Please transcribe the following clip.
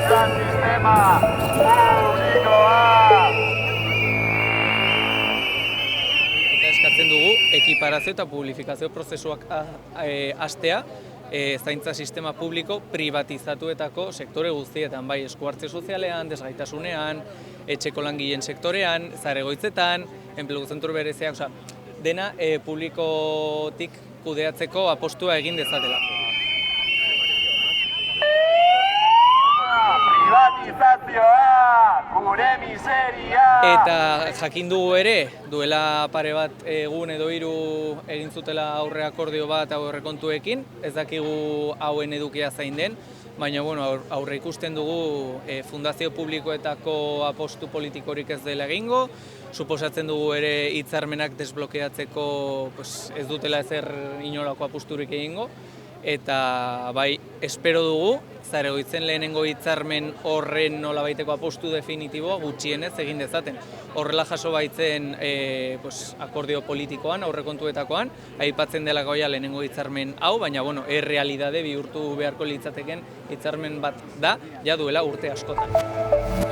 sistema publikoa! Eta eskatzen dugu, ekiparazio eta publifikazio prozesuak hastea, zaintza sistema publiko privatizatuetako sektore guztietan, bai eskuhartze sozialean, desgaitasunean, etxeko langileen sektorean, zahar-egoitzetan, enplegu zentro bereziak, dena publikotik kudeatzeko apostua egin dezatela. Privatizazioa, gure miseria! Eta jakin dugu ere, duela pare bat egun edo 3 egin zutela aurre akordio bat aurrekontuekin, ez dakigu hauen edukia zein den, baina aurre ikusten dugu fundazio publikoetako apostu politikorik ez dela egingo, suposatzen dugu ere hitzarmenak desblokeatzeko ez dutela ezer inolako aposturik egingo, eta bai, espero dugu, zahar-egoitzen lehenengo hitzarmen horren nolabaiteko apostu definitiboa gutxienez egin dezaten. Horrela jaso baitzen akordio politikoan, aurrekontuetakoan, aipatzen delako lehenengo hitzarmen hau, baina errealitate bihurtu beharko litzateken hitzarmen bat da, ja duela urte askotan.